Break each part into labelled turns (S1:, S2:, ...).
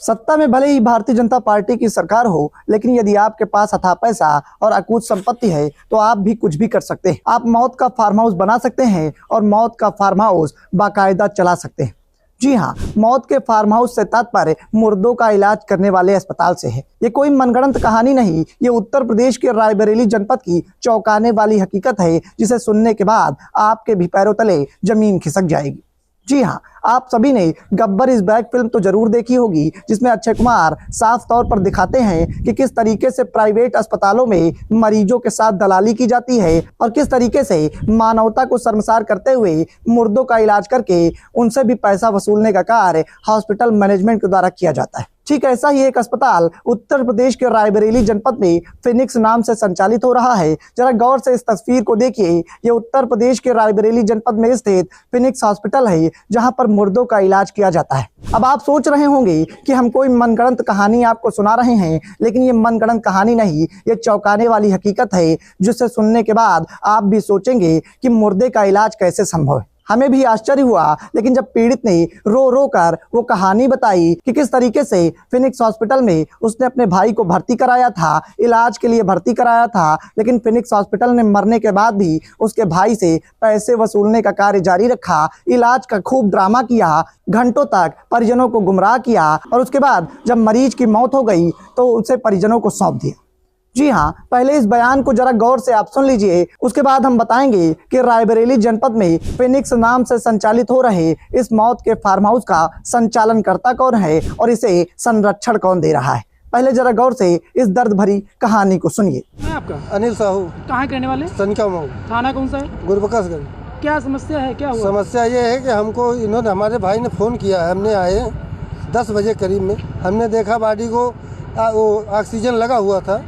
S1: सत्ता में भले ही भारतीय जनता पार्टी की सरकार हो, लेकिन यदि आपके पास अथाह पैसा और अकूत संपत्ति है तो आप भी कुछ भी कर सकते हैं। आप मौत का फार्म हाउस बना सकते हैं और मौत का फार्म हाउस बाकायदा चला सकते हैं। जी हाँ, मौत के फार्म हाउस से तात्पर्य मुर्दों का इलाज करने वाले अस्पताल से है। ये कोई मनगढ़ंत कहानी नहीं, ये उत्तर प्रदेश के रायबरेली जनपद की चौंकाने वाली हकीकत है, जिसे सुनने के बाद आपके भी पैरों तले जमीन खिसक जाएगी। जी हाँ, आप सभी ने गब्बर इज बैक फिल्म तो जरूर देखी होगी, जिसमें अक्षय कुमार साफ तौर पर दिखाते हैं कि किस तरीके से प्राइवेट अस्पतालों में मरीजों के साथ दलाली की जाती है और किस तरीके से मानवता को शर्मसार करते हुए मुर्दों का इलाज करके उनसे भी पैसा वसूलने का कार्य हॉस्पिटल मैनेजमेंट के द्वारा किया जाता है। ठीक ऐसा ही एक अस्पताल उत्तर प्रदेश के रायबरेली जनपद में फिनिक्स नाम से संचालित हो रहा है। जरा गौर से इस तस्वीर को देखिए। ये उत्तर प्रदेश के रायबरेली जनपद में स्थित फिनिक्स हॉस्पिटल है, जहां पर मुर्दों का इलाज किया जाता है। अब आप सोच रहे होंगे कि हम कोई मनगढ़ंत कहानी आपको सुना रहे हैं, लेकिन ये मनगढ़ंत कहानी नहीं, ये चौंकाने वाली हकीकत है, जिसे सुनने के बाद आप भी सोचेंगे कि मुर्दे का इलाज कैसे संभव है। हमें भी आश्चर्य हुआ, लेकिन जब पीड़ित ने रो रो कर वो कहानी बताई कि किस तरीके से फिनिक्स हॉस्पिटल में उसने अपने भाई को भर्ती कराया था, इलाज के लिए भर्ती कराया था, लेकिन फिनिक्स हॉस्पिटल ने मरने के बाद भी उसके भाई से पैसे वसूलने का कार्य जारी रखा, इलाज का खूब ड्रामा किया, घंटों तक परिजनों को गुमराह किया और उसके बाद जब मरीज की मौत हो गई तो उसे परिजनों को सौंप दिया। जी हाँ, पहले इस बयान को जरा गौर से आप सुन लीजिए, उसके बाद हम बताएंगे कि रायबरेली जनपद में फिनिक्स नाम से संचालित हो रहे इस मौत के फार्म हाउस का संचालन करता कौन है और इसे संरक्षण कौन दे रहा है। पहले जरा गौर से इस दर्द भरी कहानी को सुनिए।
S2: आपका
S3: अनिल साहू।
S2: कहाँ के रहने वाले?
S3: सनका मऊ।
S2: थाना कौन सा है?
S3: गुरबकसगंज।
S2: क्या समस्या है, क्या हुआ?
S3: समस्या ये है कि हमको इन्होंने, हमारे भाई ने फ़ोन किया है, हमने आए 10 बजे करीब में, हमने देखा बॉडी को वो ऑक्सीजन लगा हुआ था।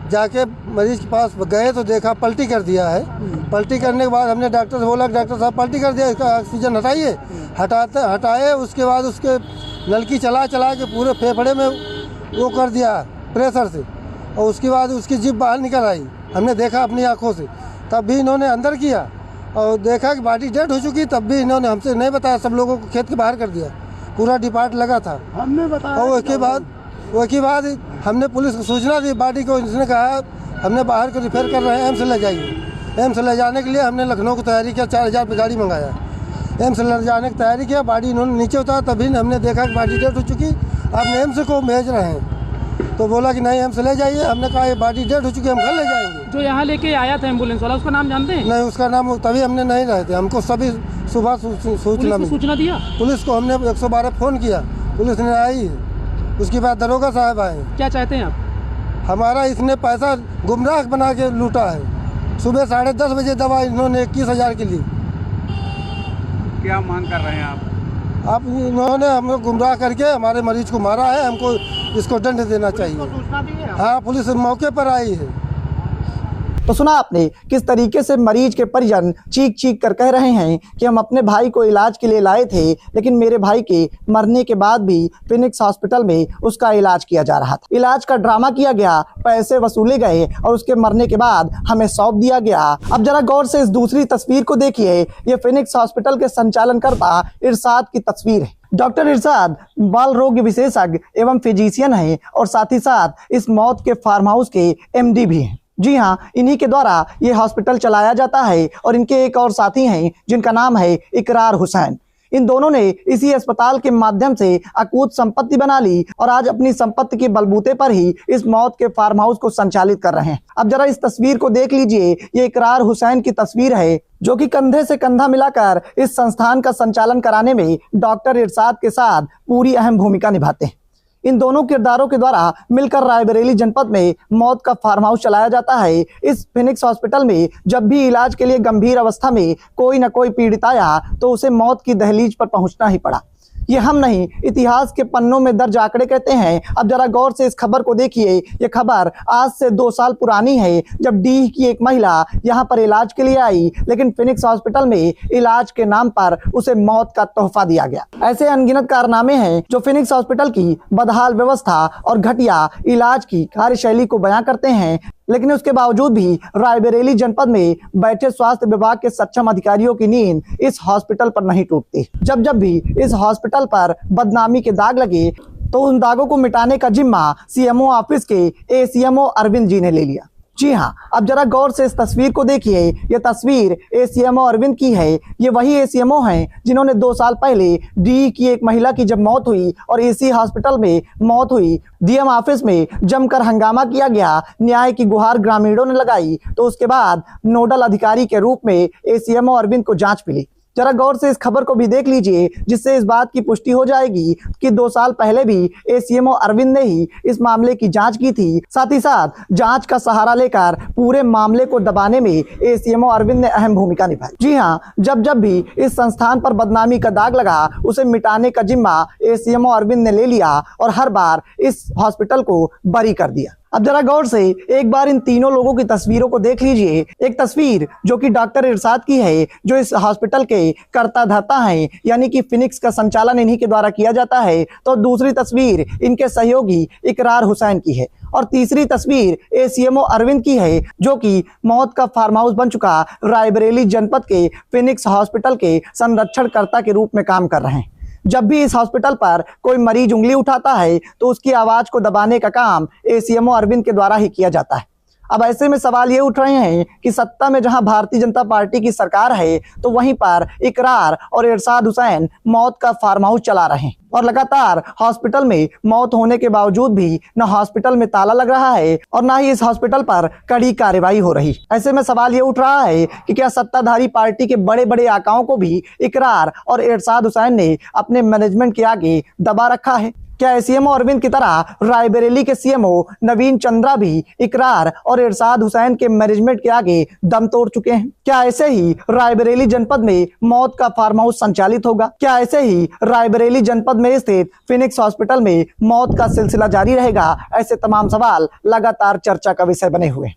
S3: जाके मरीज के पास गए तो देखा पलटी कर दिया है। पलटी करने के बाद हमने डॉक्टर से बोला कि डॉक्टर साहब पलटी कर दिया, इसका ऑक्सीजन हटाइए। हटाए उसके बाद उसके नलकी चला के पूरे फेफड़े में वो कर दिया प्रेशर से, और उसके बाद उसकी जीभ बाहर निकल आई। हमने देखा अपनी आँखों से, तब भी इन्होंने अंदर किया और देखा कि बॉडी डेड हो चुकी, तब भी इन्होंने हमसे नहीं बताया, सब लोगों को खेत के बाहर कर दिया। पूरा डिपार्ट लगा था,
S2: हमने बताया।
S3: और उसके बाद हमने पुलिस को सूचना दी बॉडी को। इसने कहा हमने बाहर को रिफेर कर रहे हैं, एम्स ले जाइए। एम्स ले जाने के लिए हमने लखनऊ की तैयारी किया, 4000 पे गाड़ी मंगाया, एम्स ले जाने की तैयारी किया। बॉडी इन्होंने नीचे उतारा, तभी हमने देखा कि बॉडी डेड हो चुकी, अब एम्स को भेज रहे हैं। तो बोला कि नहीं एम्स ले जाइए। हमने कहा ये बॉडी डेड हो चुकी है, हम कल ले जाएंगे।
S2: जो यहाँ लेके आया था एम्बुलेंस वाला, उसका नाम जानते हैं?
S3: नहीं, उसका नाम तभी हमने नहीं रहे थे, हमको सभी सुबह सूचना
S2: दिया।
S3: पुलिस को हमने 112 फ़ोन किया, पुलिस ने आई। उसके बाद दरोगा साहब आए।
S2: क्या चाहते हैं आप?
S3: हमारा इसने पैसा गुमराह बना के लूटा है। सुबह 10:30 बजे दवा इन्होंने 21,000 की ली।
S2: क्या मांग कर रहे हैं आप?
S3: अब इन्होंने हमें गुमराह करके हमारे मरीज को मारा है, हमको इसको दंड देना चाहिए। हाँ, पुलिस मौके पर आई है।
S1: तो सुना आपने किस तरीके से मरीज के परिजन चीख कर कह रहे हैं कि हम अपने भाई को इलाज के लिए लाए थे, लेकिन मेरे भाई के मरने के बाद भी फिनिक्स हॉस्पिटल में उसका इलाज किया जा रहा था। इलाज का ड्रामा किया गया, पैसे वसूले गए और उसके मरने के बाद हमें सौंप दिया गया। अब जरा गौर से इस दूसरी तस्वीर को देखिए। ये फिनिक्स हॉस्पिटल के संचालनकर्ता इरशाद की तस्वीर है। डॉक्टर इरशाद बाल रोग विशेषज्ञ एवं फिजिशियन है और साथ ही साथ इस मौत के फार्म हाउस के MD भी हैं। जी हाँ, इन्हीं के द्वारा ये हॉस्पिटल चलाया जाता है और इनके एक और साथी हैं जिनका नाम है इकरार हुसैन। इन दोनों ने इसी अस्पताल के माध्यम से अकूत संपत्ति बना ली और आज अपनी संपत्ति के बलबूते पर ही इस मौत के फार्म हाउस को संचालित कर रहे हैं। अब जरा इस तस्वीर को देख लीजिए। ये इकरार हुसैन की तस्वीर है, जो कि कंधे से कंधा मिलाकर इस संस्थान का संचालन कराने में डॉक्टर इरशाद के साथ पूरी अहम भूमिका निभाते हैं। इन दोनों किरदारों के द्वारा मिलकर रायबरेली जनपद में मौत का फार्म हाउस चलाया जाता है। इस फिनिक्स हॉस्पिटल में जब भी इलाज के लिए गंभीर अवस्था में कोई न कोई पीड़ित आया तो उसे मौत की दहलीज पर पहुंचना ही पड़ा। ये हम नहीं, इतिहास के पन्नों में दर्ज आंकड़े कहते हैं। अब जरा गौर से इस खबर को देखिए। ये खबर आज से 2 साल पुरानी है, जब डीह की एक महिला यहाँ पर इलाज के लिए आई, लेकिन फिनिक्स हॉस्पिटल में इलाज के नाम पर उसे मौत का तोहफा दिया गया। ऐसे अनगिनत कारनामे हैं जो फिनिक्स हॉस्पिटल की बदहाल व्यवस्था और घटिया इलाज की कार्यशैली को बयां करते हैं। लेकिन उसके बावजूद भी रायबरेली जनपद में बैठे स्वास्थ्य विभाग के सक्षम अधिकारियों की नींद इस हॉस्पिटल पर नहीं टूटती। जब जब भी इस हॉस्पिटल पर बदनामी के दाग लगे तो उन दागों को मिटाने का जिम्मा सीएमओ ऑफिस के एसीएमओ अरविंद जी ने ले लिया। जी हाँ, अब जरा गौर से इस तस्वीर को देखिए। ये तस्वीर एसीएमओ अरविंद की है। ये वही एसीएमओ हैं जिन्होंने 2 साल पहले डी की एक महिला की जब मौत हुई और एसी हॉस्पिटल में मौत हुई, डीएम ऑफिस में जमकर हंगामा किया गया, न्याय की गुहार ग्रामीणों ने लगाई, तो उसके बाद नोडल अधिकारी के रूप में एसीएमओ अरविंद को जांच मिली। जरा गौर से इस खबर को भी देख लीजिए, जिससे इस बात की पुष्टि हो जाएगी कि 2 साल पहले भी एसीएमओ अरविंद ने ही इस मामले की जांच की थी। साथ ही साथ जांच का सहारा लेकर पूरे मामले को दबाने में एसीएमओ अरविंद ने अहम भूमिका निभाई। जी हाँ, जब भी इस संस्थान पर बदनामी का दाग लगा, उसे मिटाने का जिम्मा एसीएमओ अरविंद ने ले लिया और हर बार इस हॉस्पिटल को बरी कर दिया। अब जरा गौर से एक बार इन तीनों लोगों की तस्वीरों को देख लीजिए। एक तस्वीर जो कि डॉक्टर इरशाद की है, जो इस हॉस्पिटल के कर्ता धर्ता हैं, यानी कि फिनिक्स का संचालन इन्हीं के द्वारा किया जाता है। तो दूसरी तस्वीर इनके सहयोगी इकरार हुसैन की है और तीसरी तस्वीर एसीएमओ अरविंद की है, जो कि मौत का फार्म हाउस बन चुका रायबरेली जनपद के फिनिक्स हॉस्पिटल के संरक्षणकर्ता के रूप में काम कर रहे हैं। जब भी इस हॉस्पिटल पर कोई मरीज उंगली उठाता है तो उसकी आवाज को दबाने का काम एसीएमओ अरविंद के द्वारा ही किया जाता है। अब ऐसे में सवाल ये उठ रहे हैं कि सत्ता में जहां भारतीय जनता पार्टी की सरकार है, तो वहीं पर इकरार और इरशाद हुसैन मौत का फार्म हाउस चला रहे हैं और लगातार हॉस्पिटल में मौत होने के बावजूद भी न हॉस्पिटल में ताला लग रहा है और न ही इस हॉस्पिटल पर कड़ी कार्रवाई हो रही। ऐसे में सवाल ये उठ रहा है कि क्या सत्ताधारी पार्टी के बड़े बड़े आकाओं को भी इकरार और इरशाद हुसैन ने अपने मैनेजमेंट के आगे दबा रखा है? क्या एसीएमओ अरविंद की तरह रायबरेली के सीएमओ नवीन चंद्रा भी इकरार और इरशाद हुसैन के मैनेजमेंट के आगे दम तोड़ चुके हैं? क्या ऐसे ही रायबरेली जनपद में मौत का फार्म हाउस संचालित होगा? क्या ऐसे ही रायबरेली जनपद में स्थित फिनिक्स हॉस्पिटल में मौत का सिलसिला जारी रहेगा? ऐसे तमाम सवाल लगातार चर्चा का विषय बने हुए हैं।